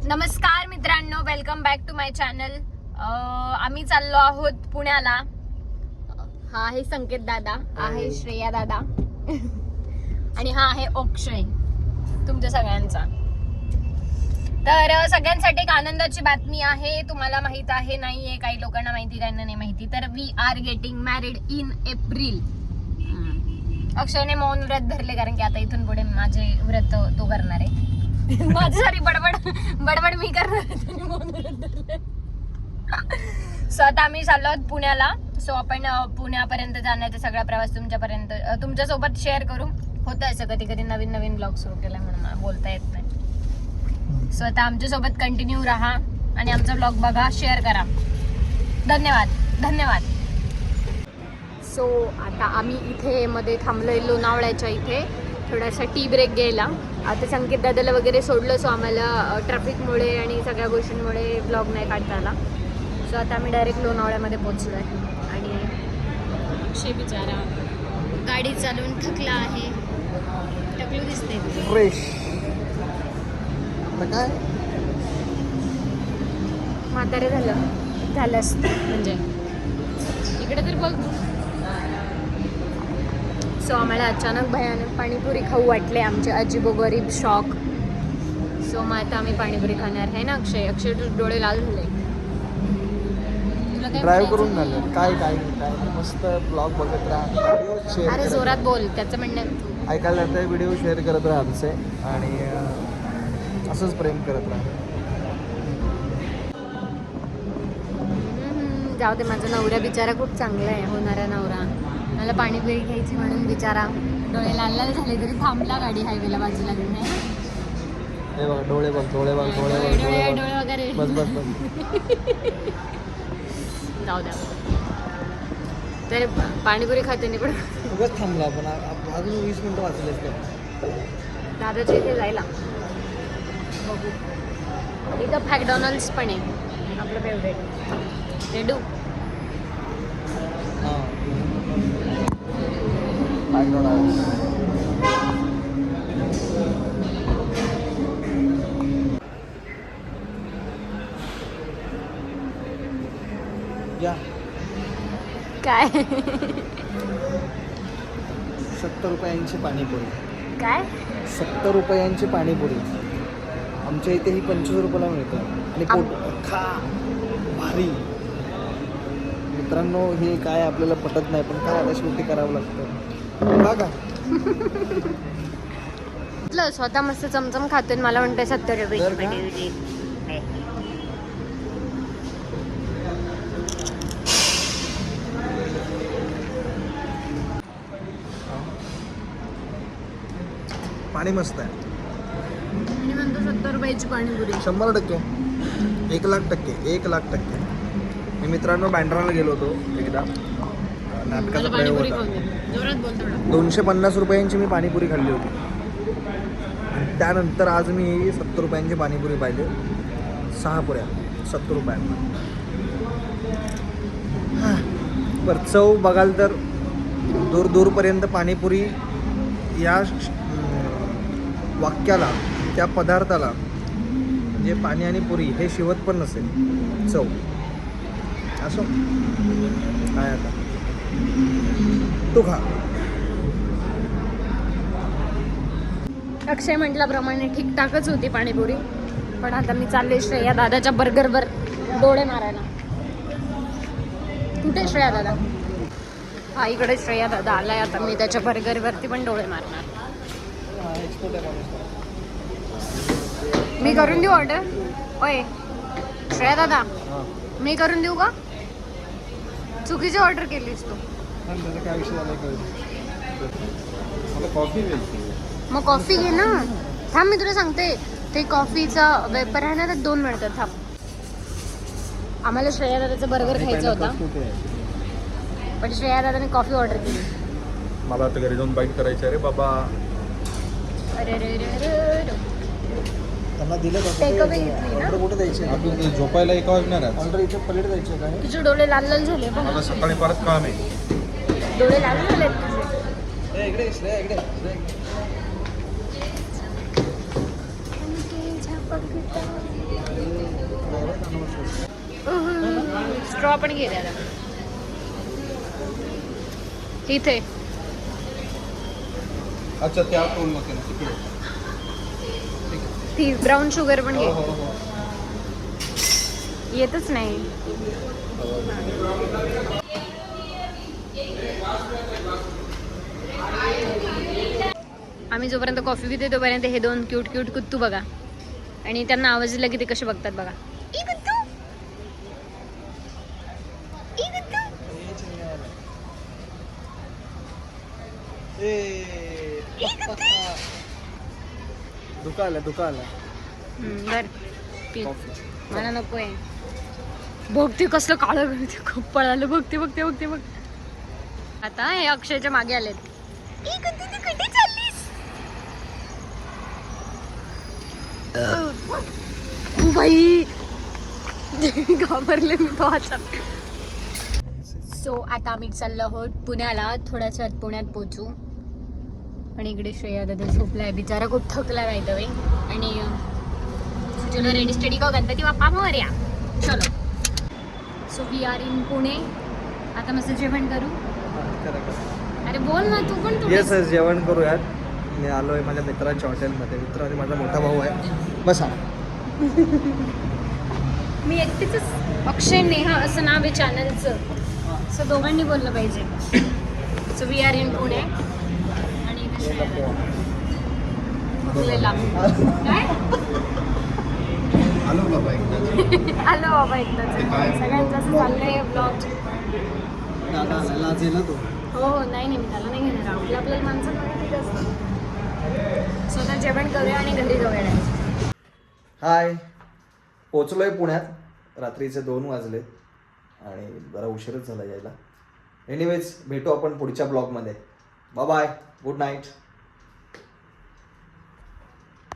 नमस्कार मित्रांनो, welcome back to my channel. आम्ही चाललो आहोत पुण्याला. हा आहे संकेत दादा, आहे श्रेया दादा आणि हा आहे अक्षय, तुमच्या सगळ्यांचा. तर सगळ्यांसाठी एक आनंदाची बातमी आहे. तुम्हाला माहित आहे नाहीये, काही लोकांना माहिती, काहींना नाही माहिती. तर we are getting married in April. अक्षयने मौन व्रत धरले, कारण की आता इथून पुढे माझे व्रत तो करणार आहे. माझी सारी बडबड मी करणार. मौन व्रत धरले. सो आता आम्ही चाललो आहोत पुण्याला. सो आपण पुण्यापर्यंत जाण्याचा सगळा प्रवास तुमच्यासोबत शेअर करू. होतं असं कधी कधी नवीन नवीन ब्लॉग सुरू केला म्हणून बोलता येत नाही. सो आता आमच्यासोबत कंटिन्यू राहा आणि आमचा ब्लॉग बघा, शेअर करा. धन्यवाद. सो आता आम्ही इथे मध्ये थांबलोय लोणावळ्याच्या इथे थोडासा टी ब्रेक घ्यायला. आता संकेत दादाला वगैरे सोडलं. सो आम्हाला ट्रॅफिकमुळे आणि सगळ्या गोष्टींमुळे ब्लॉग नाही काढता आला. सो आता आम्ही डायरेक्ट लोणावळ्यामध्ये पोहोचलो आहे. आणि अक्षय बिचारा गाडी चालवून थकला आहे. टकलू दिसते फ्रेश. काय म्हातारे झालंस म्हणजे इकडे तर बघ. सो आम्हाला अचानक भयानक पाणीपुरी खाऊ वाटले. आमचे अजीबोगरीब शॉक. सो मग आता आम्ही पाणीपुरी खाणार आहे ना. अक्षय डोळे लाल झाले. तुला काय ड्राईव्ह करून झालं? काय मस्त ब्लॉग बघत राहा. अरे जोरात बोल, त्याचं म्हणणं ऐकायला जातं. व्हिडिओ शेअर करत राहा आमचे आणि असंच प्रेम करत राहा. जाऊ दे, माझा नवरा बिचारा खूप चांगला आहे. होणारा नवरा. मला पाणीपुरी घ्यायची म्हणून बिचारा डोळे लाल लाल झाले तरी थांबला गाडी हायवेला बाजूला घेऊन. हे बघा, डोळे बघ डोळे वगैरे. बस जाऊ द्या. तर पाणीपुरी खाते नाही पण उगाच थांबला. पण अजून 20 मिनिटं वाचलेच का दादाच्या इथे जायला. बघू. इथं मॅकडॉनल्ड्स पण आहे आपलं फेवरेट. रेडू काय 70 रुपयांची पाणीपुरी. काय 70 रुपयांची पाणीपुरी. आमच्या इथे ही 25 रुपयाला मिळते. आणि पोट खा भारी. मित्रांनो, हे काय आपल्याला पटत नाही, पण काय आता शेवटी करावं लागतं. बघा स्वतः मस्त चमचम खातोय. मला म्हणतोय 70 रुपयाची पाणीपुरी. पाणी मस्त आहे. मी म्हणतो 70 रुपयाची पाणीपुरी. 100%, 1,00,000%. मी मित्रांनो बँड्राला गेलो होतो एकदा. नाटकाचा प्रयोग होता. 250 रुपयांची मी पाणीपुरी खाल्ली होती. त्यानंतर आज मी 70 रुपयांची पाणीपुरी पाहिली. 6 पुऱ्या 70 रुपयांना. बरं, चव बघाल तर दूरपर्यंत पाणीपुरी या वाक्याला, त्या पदार्थाला, म्हणजे पाणी आणि पुरी हे शिवत पण नसेल चव. असो काय आता तू खा. अक्षय म्हटल्याप्रमाणे ठीकठाकच होती पाणीपुरी. पण आता मी चालले श्रेया दादाच्या बर्गरवर डोळे मारायला. कुठे श्रेया दादा? हा, इकडे श्रेया दादा आलाय. आता मी त्याच्या बर्गरवरती पण डोळे मारणार. मी करून देऊ ऑर्डर? होय श्रेया दादा, मी करून देऊ का? चुकीची ऑर्डर केलीस तू. मग कॉफी घे ना. थांब, मी तुला सांगते. ते कॉफीचा वेपर आहे ना, तर 2 मिनिटं थांब. आम्हाला श्रेया दादाचा बर्गर खायचा होता, पण श्रेया दादाने कॉफी ऑर्डर केली. मला आता घरी जाऊन बाईट करायचं रे बाबा. अरे त्यांना दिलं टेक अवे घेतली ना. कुठे द्यायचे? आपण झोपायला 1 वाजणार आहे. ऑर्डर इथे पलीकडे द्यायचे काय? तुझे डोळे लाल लाल झाले बघ. मला सकाळी परत काम आहे. डोळे लाल झाले तुझे. इकडे श्रेया, इकडे. स्ट्रॉ पण घे त्याला इथे. अच्छा त्या टोल मध्ये ना तिकडे. ती ब्राऊन शुगर पण घे. हो, हो, हो. येतच नाही. आम्ही जोपर्यंत कॉफी पिते तोपर्यंत हे दोन क्यूट क्यूट कुत्तू बघा. आणि त्यांना आवाज दिला की ते कसे बघतात बघा. ई कुत्तू, ई कुत्तू. दुखायला बर पी. मला नकोय. बघते कसलं काळं करते. खूप पळालं. बघते बघते बघते बघ. आता हे अक्षयच्या मागे आलेत. ई कुत्तू तू कुठे चाललीस? ओ बाई घाबरले मी तो अचानक. सो आता आम्ही चाललो आहोत पुण्याला. थोड्याच वेळात पुण्यात पोहोचू. आणि इकडे श्रेया दादा झोपलाय बिचारा. खूप थकला माहिती आहे. आणि चलो रेडी स्टडी का गणपती बाप्पा मोरया. चलो. So we are in Pune. आता मस्त जेवण करू. अरे बोल ना तू पण. येस जेवण करूयात. मी आलोय माझ्या मित्राच्या हॉटेलमध्ये. मित्र आणि माझा मोठा भाऊ आहे. बसा. मी एकटीच. अक्षय नेहा असं नाव आहे चॅनलचं. सो दोघांनी बोललं पाहिजे. So we are in Pune. आणि इथे श्रेया दादा. भुकलेला. काय आलो बाबा एकदा. आलो बाबा एकदाच. सगळ्यांचं असं चाललंय ब्लॉग. दादा लाज आहे ना तो. हो नाही मी त्याला नाही घेणार. आपल्याला माणसं ठीक असतं. स्वतः जेवण करूया आणि घरी जाऊया. हाय, पोचलोय पुण्यात. रात्रीचे 2 वाजले आणि जरा उशीरच झाला यायला. एनिवेज भेटू आपण पुढच्या ब्लॉगमध्ये. Bye bye. Good night.